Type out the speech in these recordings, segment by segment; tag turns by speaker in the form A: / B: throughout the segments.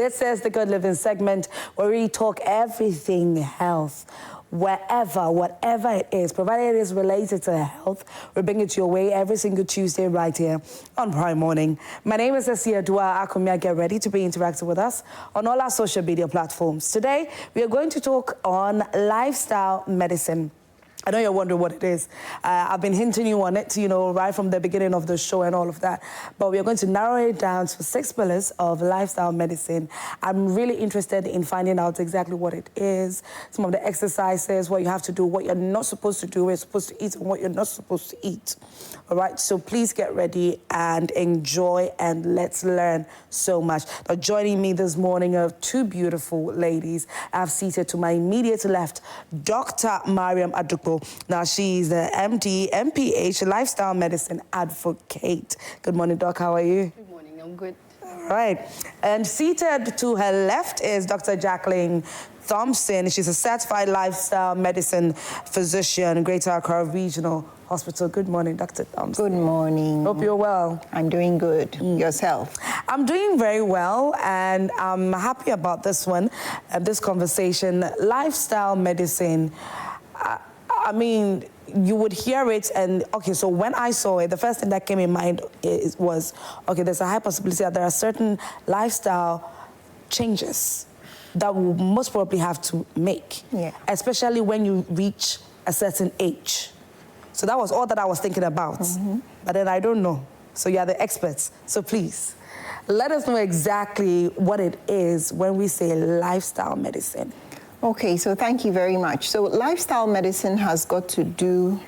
A: This is the Good Living segment where we talk everything health. Whatever it is, provided it is related to health, we bring it your way every single Tuesday right here on Prime Morning. My name is Asia Dua Akumia. Get ready to be interactive with us on all our social media platforms. Today, we are going to talk on lifestyle medicine. I know you're wondering what it is. I've been hinting you on it, right from the beginning of the show and all of that. But we are going to narrow it down to 6 pillars of lifestyle medicine. I'm really interested in finding out exactly what it is, some of the exercises, what you have to do, what you're not supposed to do, what you're supposed to eat, and what you're not supposed to eat. All right, so please get ready and enjoy, and let's learn so much. Now, joining me this morning are 2 beautiful ladies. I've seated to my immediate left, Dr. Mariam Adukpo. Now, she's the MD, MPH, lifestyle medicine advocate. Good morning, Doc. How are you?
B: Good morning. I'm good.
A: All right. And seated to her left is Dr. Jacqueline Thompson. She's a certified lifestyle medicine physician, Greater Accra Regional Hospital. Good morning, Dr. Thompson.
C: Good morning.
A: Hope you're well.
C: I'm doing good. Yourself?
A: I'm doing very well, and I'm happy about this one, this conversation. Lifestyle medicine. I mean, you would hear it, and okay, so when I saw it, the first thing that came in mind was, okay, there's a high possibility that there are certain lifestyle changes that we'll most probably have to make, especially when you reach a certain age. So that was all that I was thinking about, but then I don't know. So you're the experts, so please, let us know exactly what it is when we say lifestyle medicine.
C: Okay, so thank you very much. So lifestyle medicine has got to do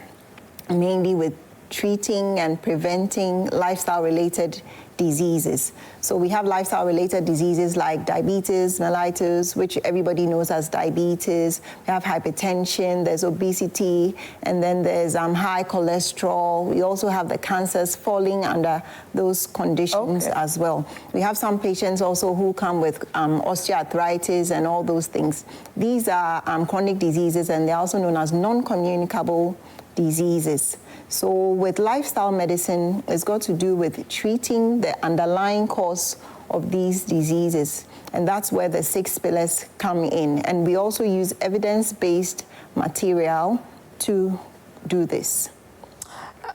C: mainly with treating and preventing lifestyle-related diseases. So we have lifestyle-related diseases like diabetes mellitus, which everybody knows as diabetes. We have hypertension, there's obesity, and then there's high cholesterol. We also have the cancers falling under those conditions as well. We have some patients also who come with osteoarthritis and all those things. These are chronic diseases, and they're also known as non-communicable diseases. So with lifestyle medicine, it's got to do with treating the underlying cause of these diseases. And that's where the 6 pillars come in. And we also use evidence-based material to do this.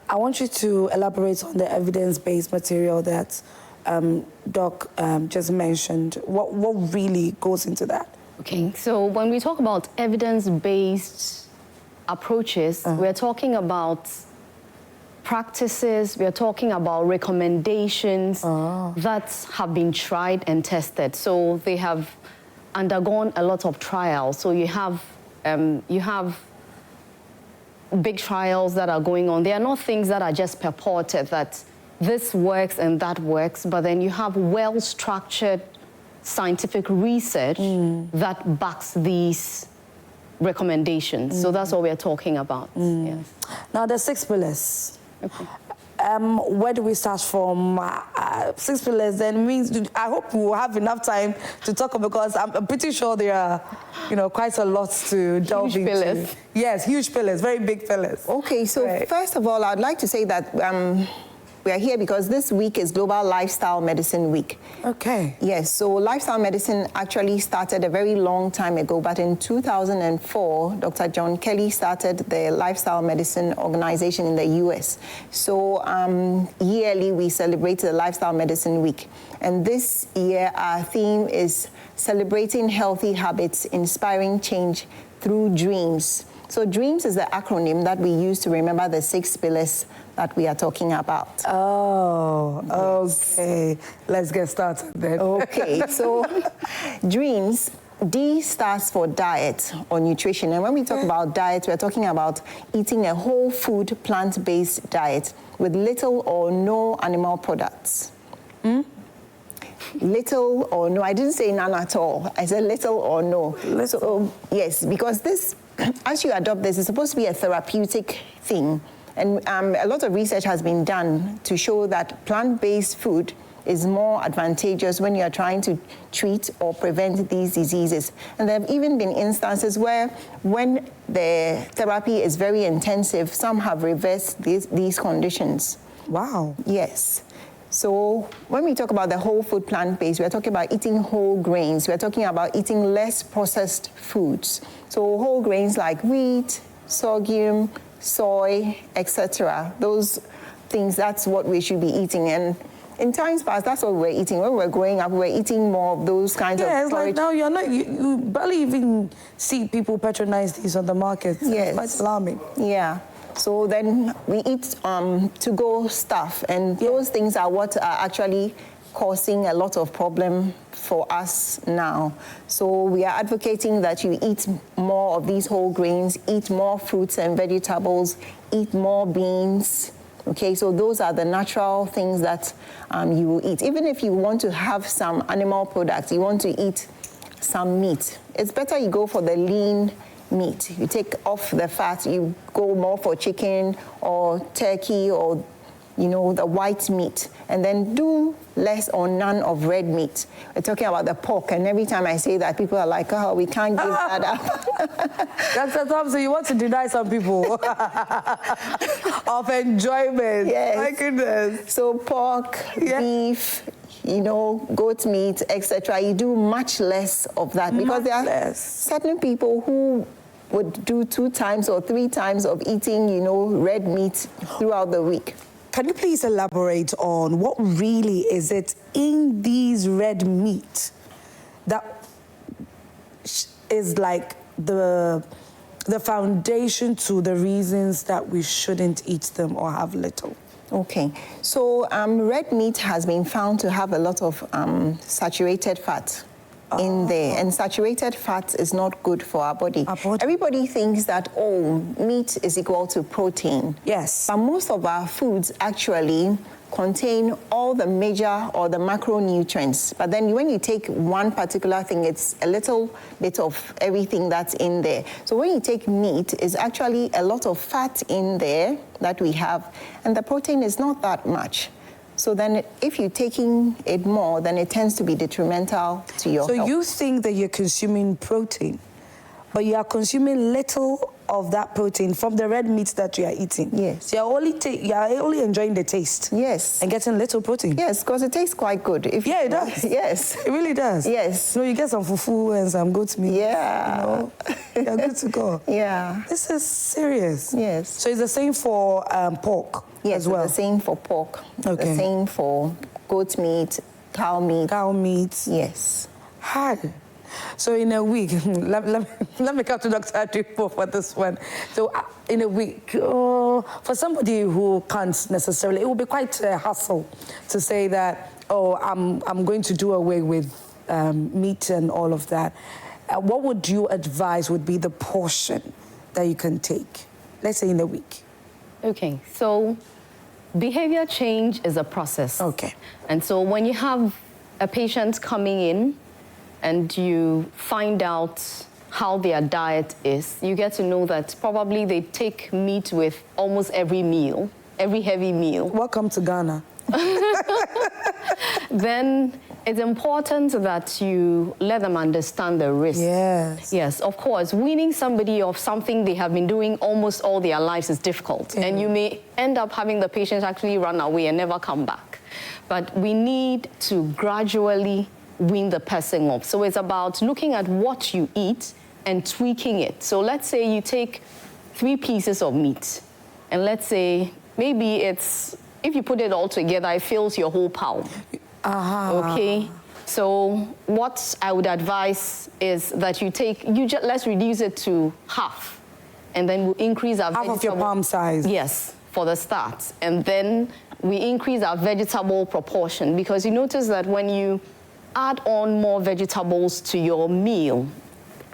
A: I want you to elaborate on the evidence-based material that Doc just mentioned. What really goes into that?
B: Okay, so when we talk about evidence-based approaches, we're talking about practices, we're talking about recommendations that have been tried and tested. So they have undergone a lot of trials. So you have big trials that are going on. They are not things that are just purported that this works and that works, but then you have well-structured scientific research that backs these recommendations. So that's what we're talking about. Yes.
A: Now, the 6 pillars. Okay. Where do we start from? 6 pillars then means, I hope we will have enough time to talk about, because I'm pretty sure there are, quite a lot to delve into.
B: Huge pillars.
A: Yes, huge pillars, very big pillars.
C: Okay, so first of all, I'd like to say that we are here because this week is Global Lifestyle Medicine Week.
A: Okay.
C: Yes, so lifestyle medicine actually started a very long time ago, but in 2004, Dr. John Kelly started the Lifestyle Medicine Organization in the US. So yearly we celebrate the Lifestyle Medicine Week. And this year our theme is celebrating healthy habits, inspiring change through dreams. So DREAMS is the acronym that we use to remember the 6 pillars that we are talking about.
A: Oh, okay. Let's get started then.
C: Okay, so DREAMS, D stands for diet or nutrition. And when we talk about diet, we're talking about eating a whole food, plant-based diet with little or no animal products. Little or no, I didn't say none at all. I said little or no. So, yes, because this, as you adopt this, it's supposed to be a therapeutic thing. And a lot of research has been done to show that plant-based food is more advantageous when you are trying to treat or prevent these diseases. And there have even been instances where when the therapy is very intensive, some have reversed these conditions.
A: Wow.
C: Yes. So when we talk about the whole food plant-based, we're talking about eating whole grains. We're talking about eating less processed foods. So whole grains like wheat, sorghum, soy, etc. Those things, that's what we should be eating. And in times past, that's what we were eating. When we were growing up, we were eating more of those kinds of
A: it's like
C: porridge.
A: now you barely even see people patronize these on the market.
C: Yes.
A: It's quite alarming.
C: Yeah. So then we eat to-go stuff, and those things are what are actually causing a lot of problem for us now. So we are advocating that you eat more of these whole grains, eat more fruits and vegetables, eat more beans. Okay, so those are the natural things that you will eat. Even if you want to have some animal products, you want to eat some meat, it's better you go for the lean meat. You take off the fat, you go more for chicken or turkey or, the white meat, and then do less or none of red meat. We're talking about the pork, and every time I say that, people are like, oh, we can't give that up.
A: Dr. Thompson, you want to deny some people of enjoyment.
C: Yes.
A: My goodness.
C: So pork, beef, goat meat, etc. You do much less of that because there are certain people who would do 2 times or 3 times of eating, red meat throughout the week.
A: Can you please elaborate on what really is it in these red meat that is like the foundation to the reasons that we shouldn't eat them or have little?
C: Okay, so red meat has been found to have a lot of saturated fat in there, and saturated fat is not good for our body. Everybody thinks that, meat is equal to protein.
A: Yes.
C: But most of our foods actually contain all the major or the macronutrients. But then when you take one particular thing, it's a little bit of everything that's in there. So when you take meat, it's actually a lot of fat in there that we have, and the protein is not that much. So then if you're taking it more, then it tends to be detrimental to your health.
A: So you think that you're consuming protein, but you are consuming little of that protein from the red meat that you are eating.
C: Yes.
A: So you are only enjoying the taste.
C: Yes.
A: And getting little protein.
C: Yes, because it tastes quite good.
A: It does.
C: Yes.
A: It really does.
C: Yes.
A: You get some fufu and some goat meat.
C: Yeah.
A: You're good to go.
C: Yeah.
A: This is serious.
C: Yes.
A: So it's the same for pork as well?
C: Yes, the same for pork.
A: Okay.
C: The same for goat meat, cow meat.
A: Cow meat.
C: Yes.
A: Hard. So in a week, let me come to Dr. Adipo for this one. So in a week, for somebody who can't necessarily, it will be quite a hassle to say that, I'm going to do away with meat and all of that. What would you advise would be the portion that you can take, let's say in a week?
B: Okay, so behavior change is a process.
A: Okay.
B: And so when you have a patient coming in and you find out how their diet is, you get to know that probably they take meat with almost every meal, every heavy meal.
A: Welcome to Ghana.
B: Then it's important that you let them understand the risks.
A: Yes.
B: Yes, of course. Weaning somebody of something they have been doing almost all their lives is difficult. And you may end up having the patient actually run away and never come back. But we need to gradually wean the person off. So it's about looking at what you eat and tweaking it. So let's say you take 3 pieces of meat, and let's say maybe it's, if you put it all together, it fills your whole palm. Okay? So what I would advise is that you take, let's reduce it to half, and then we'll increase our
A: half of your palm size.
B: Yes, for the start. And then we increase our vegetable proportion, because you notice that when you add on more vegetables to your meal,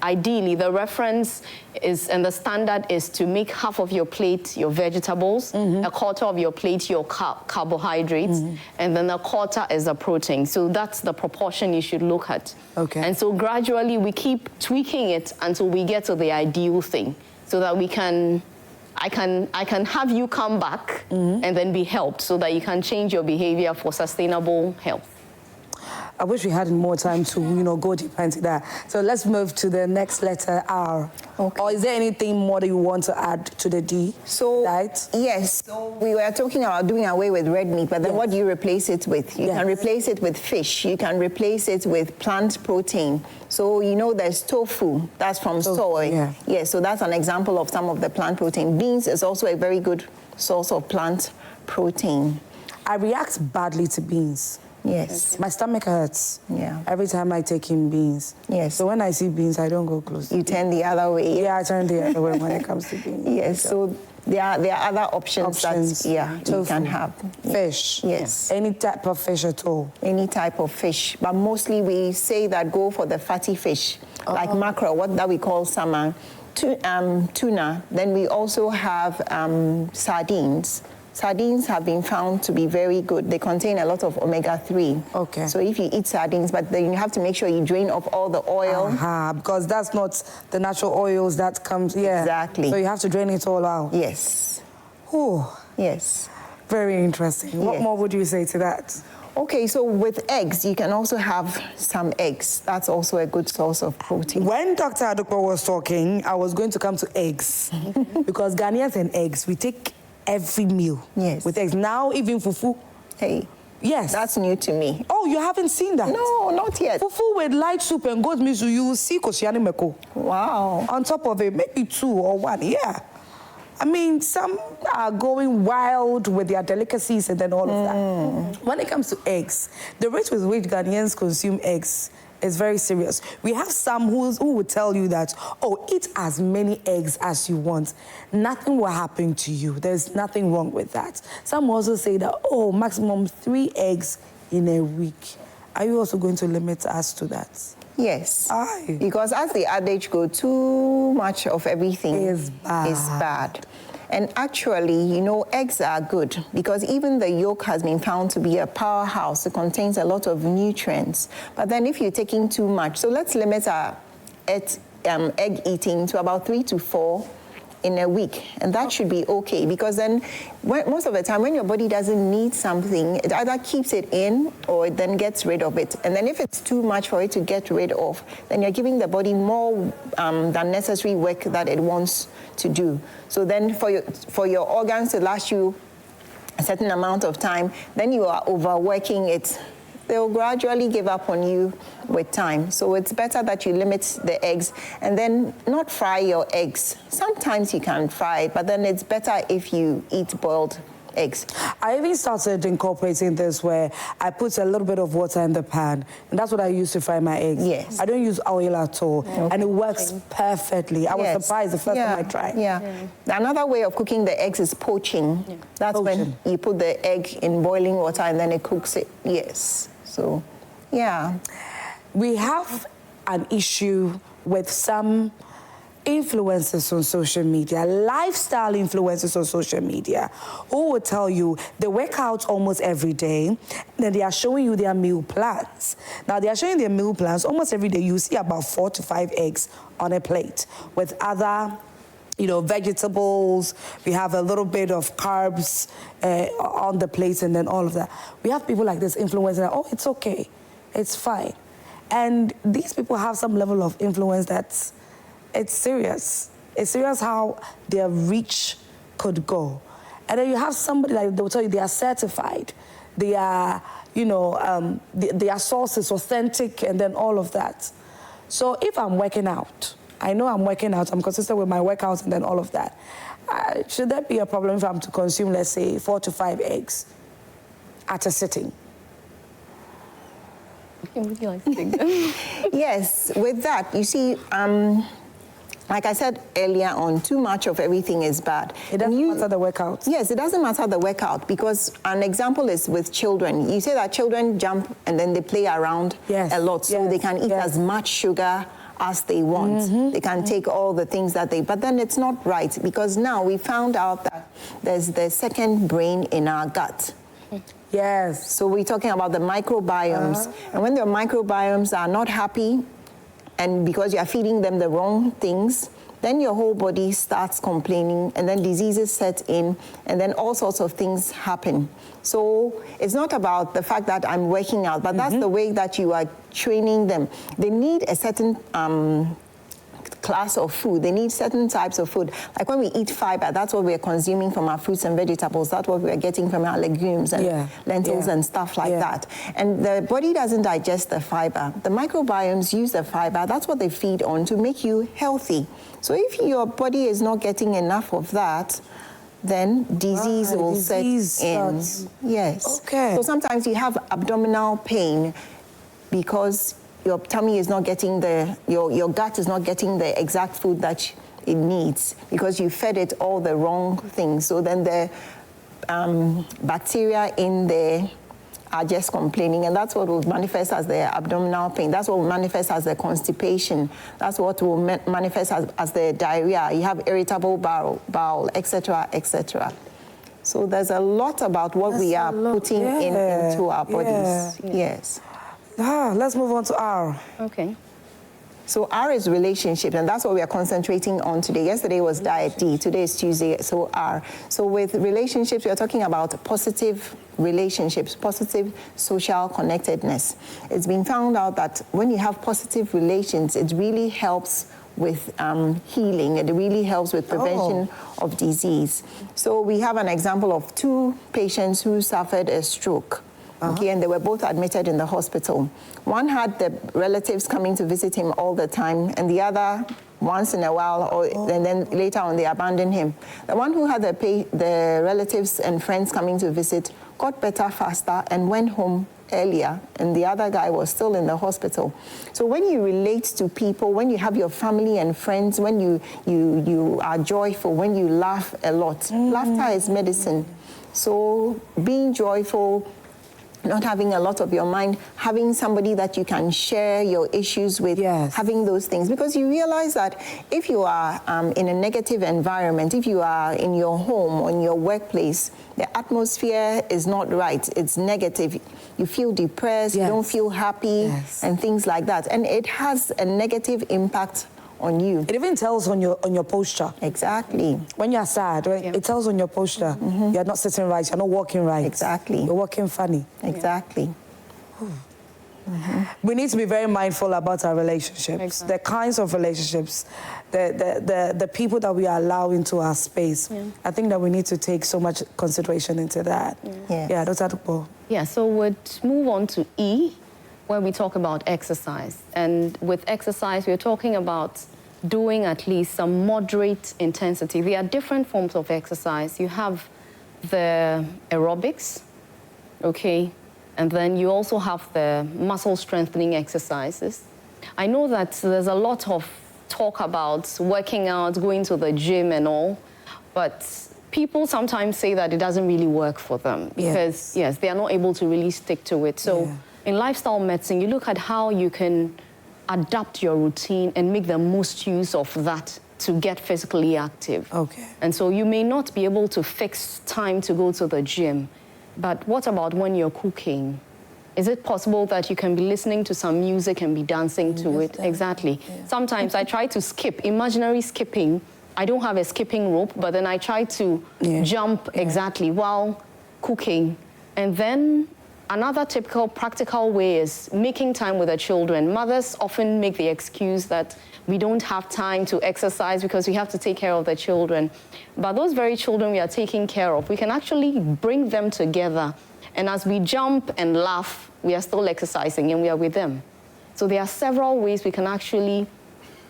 B: ideally the reference is, and the standard is to make half of your plate your vegetables, a quarter of your plate your carbohydrates, and then a quarter is the protein. So that's the proportion you should look at.
A: Okay.
B: And so gradually we keep tweaking it until we get to the ideal thing, so that we can, I can have you come back and then be helped, so that you can change your behavior for sustainable health.
A: I wish we had more time to, go deeper into that. So let's move to the next letter, R.
C: Okay.
A: Or is there anything more that you want to add to the D?
C: So,
A: right?
C: yes, so we were talking about doing away with red meat, but then what do you replace it with? You can replace it with fish. You can replace it with plant protein. So, there's tofu, that's from soy.
A: Yeah.
C: Yes, so that's an example of some of the plant protein. Beans is also a very good source of plant protein.
A: I react badly to beans.
C: Yes.
A: My stomach hurts.
C: Yeah.
A: Every time I take in beans.
C: Yes.
A: So when I see beans, I don't go close.
C: You turn the other way.
A: Yeah, I turn the other way when it comes to beans.
C: Yes. So there are other options. That you can have.
A: Fish.
C: Yes.
A: Any type of fish at all.
C: Any type of fish, but mostly we say that go for the fatty fish, like mackerel, what that we call salmon, tuna. Then we also have sardines. Sardines have been found to be very good. They contain a lot of omega-3.
A: Okay.
C: So if you eat sardines, but then you have to make sure you drain off all the oil.
A: Because that's not the natural oils that comes,
C: Exactly.
A: So you have to drain it all out.
C: Yes.
A: Oh,
C: Yes.
A: very interesting. What
C: Yes.
A: more would you say to that?
C: Okay, so with eggs, you can also have some eggs. That's also a good source of protein.
A: When Dr. Adokpo was talking, I was going to come to eggs. Because Ghanaians and eggs, we take every meal with eggs. Now, even fufu.
C: Hey.
A: Yes.
C: That's new to me.
A: Oh, you haven't seen that?
C: No, not yet.
A: Fufu with light soup and goat miso, you will see koshiani meko.
C: Wow.
A: On top of it, maybe 2 or 1, yeah. I mean, some are going wild with their delicacies and then all of that. When it comes to eggs, the rate with which Ghanaians consume eggs is very serious. We have some who would tell you that, oh, eat as many eggs as you want. Nothing will happen to you. There's nothing wrong with that. Some also say that, oh, maximum 3 eggs in a week. Are you also going to limit us to that?
C: Yes.
A: Aye.
C: Because as the adage goes, too much of everything
A: is bad.
C: And actually, eggs are good because even the yolk has been found to be a powerhouse. It contains a lot of nutrients. But then if you're taking too much, so let's limit our egg eating to about 3 to 4 in a week, and that should be okay, because then most of the time when your body doesn't need something, it either keeps it in or it then gets rid of it. And then if it's too much for it to get rid of, then you're giving the body more than necessary work that it wants to do. So then for your organs to last you a certain amount of time, then you are overworking it. They'll gradually give up on you with time. So it's better that you limit the eggs and then not fry your eggs. Sometimes you can fry it, but then it's better if you eat boiled eggs.
A: I even started incorporating this where I put a little bit of water in the pan, and that's what I use to fry my eggs.
C: Yes.
A: I don't use oil at all, and it works perfectly. I was surprised the first time I tried.
C: Yeah. Another way of cooking the eggs is poaching. That's when you put the egg in boiling water and then it cooks it. Yes. So, yeah.
A: We have an issue with some influencers on social media, lifestyle influencers on social media, who will tell you they work out almost every day, then they are showing you their meal plans. Now, they are showing their meal plans almost every day. You see about 4 to 5 eggs on a plate with other vegetables. We have a little bit of carbs on the plate and then all of that. We have people like this influencing, oh, it's okay, it's fine. And these people have some level of influence that's, it's serious. It's serious how their reach could go. And then you have somebody like, they'll tell you they are certified. They are, their source is authentic and then all of that. So if I'm working out, I know I'm working out, I'm consistent with my workouts and then all of that. Should there be a problem if I'm to consume, let's say, 4 to 5 eggs at a sitting?
B: Would you like to take them?
C: Yes, with that, you see, like I said earlier on, too much of everything is bad.
A: It doesn't matter the workout.
C: Yes, it doesn't matter the workout, because an example is with children. You say that children jump and then they play around a lot, so they can eat as much sugar as they want. They can take all the things that but then it's not right, because now we found out that there's the second brain in our gut.
A: Yes.
C: So we're talking about the microbiomes. And when the microbiomes are not happy, and because you are feeding them the wrong things, then your whole body starts complaining, and then diseases set in, and then all sorts of things happen. So it's not about the fact that I'm working out, but that's the way that you are training them. They need a certain class of food. They need certain types of food. Like when we eat fiber, that's what we're consuming from our fruits and vegetables. That's what we're getting from our legumes and lentils and stuff like that. And the body doesn't digest the fiber. The microbiomes use the fiber. That's what they feed on to make you healthy. So if your body is not getting enough of that, then disease will set in. Yes.
A: Okay.
C: So sometimes you have abdominal pain because your tummy is not getting your gut is not getting the exact food that it needs because you fed it all the wrong things. So then the bacteria in there are just complaining, and that's what will manifest as the abdominal pain. That's what will manifest as the constipation. That's what will manifest as the diarrhea. You have irritable bowel, etc., etc. So there's a lot about what we are putting into our bodies. Yes.
A: Let's move on to R.
B: Okay.
C: So R is relationship, and that's what we are concentrating on today. Yesterday was diet D, today is Tuesday, so R. So with relationships, we are talking about positive relationships, positive social connectedness. It's been found out that when you have positive relations, it really helps with healing. It really helps with prevention of disease. So we have an example of 2 patients who suffered a stroke. Okay, and they were both admitted in the hospital. One had the relatives coming to visit him all the time, and the other once in a while, and then later on they abandoned him. The one who had the relatives and friends coming to visit got better faster and went home earlier, and the other guy was still in the hospital. So when you relate to people, when you have your family and friends, when you are joyful, when you laugh a lot, laughter is medicine. So being joyful, not having a lot of your mind, having somebody that you can share your issues with, having those things. Because you realize that if you are in a negative environment, if you are in your home or in your workplace, the atmosphere is not right, it's negative. You feel depressed, you don't feel happy, and things like that. And it has a negative impact on you.
A: It even tells on your posture.
C: Exactly.
A: When you're sad, right? It tells on your posture. You're not sitting right, you're not walking right.
C: Exactly.
A: You're walking funny.
C: Exactly.
A: We need to be very mindful about our relationships, the kinds of relationships, the people that we allow into our space. I think that we need to take so much consideration into that. Dr. Atukpo.
B: Yeah, so we'll move on to E, where we talk about exercise. And with exercise, we're talking about doing at least some moderate intensity. There are different forms of exercise. You have the aerobics, okay? And then you also have the muscle strengthening exercises. I know that there's a lot of talk about working out, going to the gym and all, but people sometimes say that it doesn't really work for them because, they are not able to really stick to it. So in lifestyle medicine, you look at how you can adapt your routine and make the most use of that to get physically active.
A: Okay.
B: And so you may not be able to fix time to go to the gym, but what about when you're cooking? Is it possible that you can be listening to some music and be dancing to it? Exactly. Sometimes I try to skip, imaginary skipping. I don't have a skipping rope, but then I try to jump while cooking. And then another typical practical way is making time with the children. Mothers often make the excuse that we don't have time to exercise because we have to take care of the children. But those very children we are taking care of, we can actually bring them together. And as we jump and laugh, we are still exercising and we are with them. So there are several ways we can actually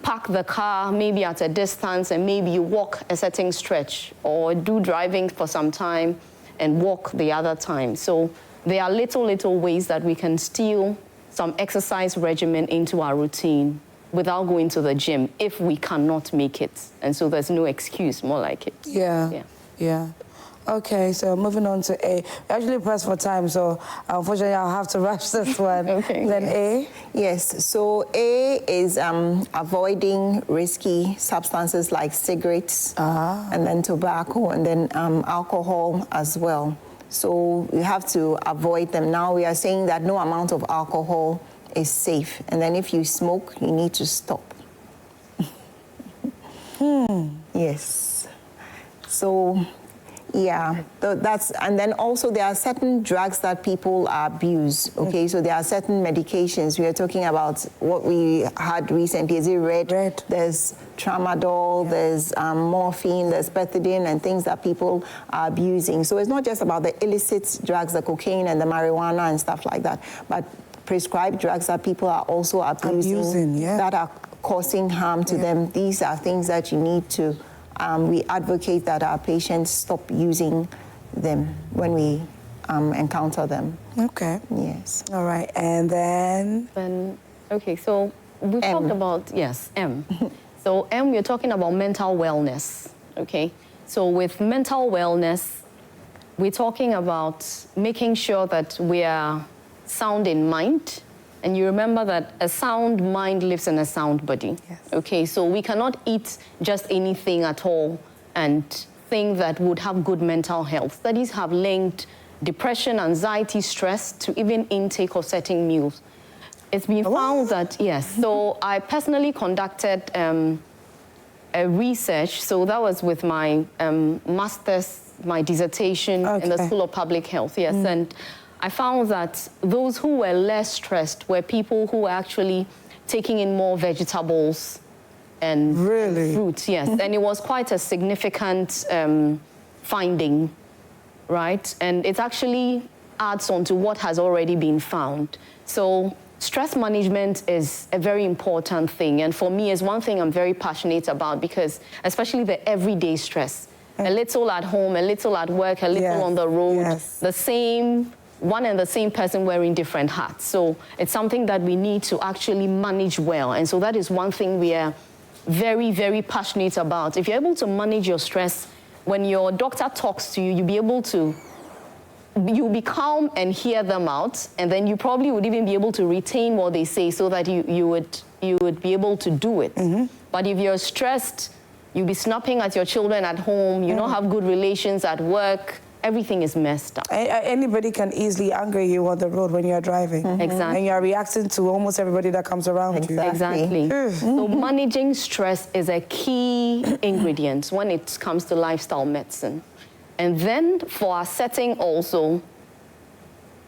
B: park the car maybe at a distance and maybe you walk a certain stretch or do driving for some time and walk the other time. So there are little ways that we can steal some exercise regimen into our routine without going to the gym if we cannot make it. And so there's no excuse, more like it.
A: Yeah. Okay, so moving on to A. We actually pressed for time, so unfortunately I'll have to rush this one. Then A?
C: Yes, so A is avoiding risky substances like cigarettes, and then tobacco, and then alcohol as well. So you have to avoid them. Now we are saying that no amount of alcohol is safe. And then if you smoke, you need to stop. Yes. So, yeah, that's, and then also there are certain drugs that people abuse, okay? So there are certain medications. We are talking about what we had recently. Is it red? There's tramadol, there's morphine, there's pethidine, and things that people are abusing. So it's not just about the illicit drugs, the cocaine and the marijuana and stuff like that, but prescribed drugs that people are also abusing that are causing harm to them. These are things that you need to, we advocate that our patients stop using them when we encounter them.
A: Okay.
C: Yes.
A: All right, and then?
B: Okay, so we talked about, yes, M. So M, we're talking about mental wellness, okay? So with mental wellness, we're talking about making sure that we are sound in mind. And you remember that a sound mind lives in a sound body.
A: Yes.
B: Okay, so we cannot eat just anything at all and think that would have good mental health. Studies have linked depression, anxiety, stress to even intake of certain meals. It's been found that, yes, so I personally conducted a research, so that was with my master's, my dissertation in the School of Public Health, yes, and I found that those who were less stressed were people who were actually taking in more vegetables and fruits, yes. And it was quite a significant finding, right? And it actually adds on to what has already been found. So stress management is a very important thing. And for me, it's one thing I'm very passionate about because especially the everyday stress, a little at home, a little at work, a little on the road, the same one and the same person wearing different hats. So it's something that we need to actually manage well. And so that is one thing we are very, very passionate about. If you're able to manage your stress, when your doctor talks to you, you'll be calm and hear them out. And then you probably would even be able to retain what they say so that you would be able to do it. But if you're stressed, you'll be snapping at your children at home, you don't have good relations at work, everything is messed up.
A: Anybody can easily anger you on the road when you're driving.
B: Exactly.
A: And you're reacting to almost everybody that comes around you.
B: Exactly. So managing stress is a key ingredient when it comes to lifestyle medicine. And then for our setting also,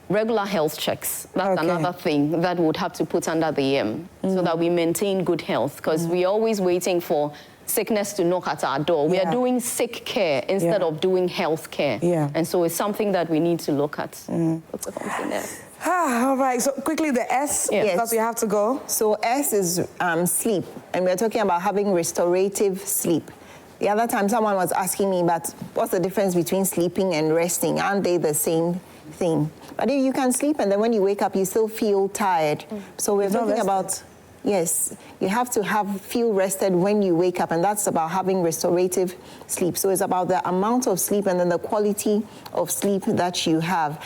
B: regular health checks. That's another thing that would have to put under the M so that we maintain good health because we're always waiting for sickness to knock at our door. We are doing sick care instead of doing health care. And so it's something that we need to look at.
A: All right, so quickly the S, because we have to go.
C: So S is sleep, and we're talking about having restorative sleep. The other time someone was asking me, but what's the difference between sleeping and resting? Aren't they the same thing? But if you can sleep and then when you wake up, you still feel tired. So we're talking about, yes, you have to feel rested when you wake up, and that's about having restorative sleep. So it's about the amount of sleep and then the quality of sleep that you have.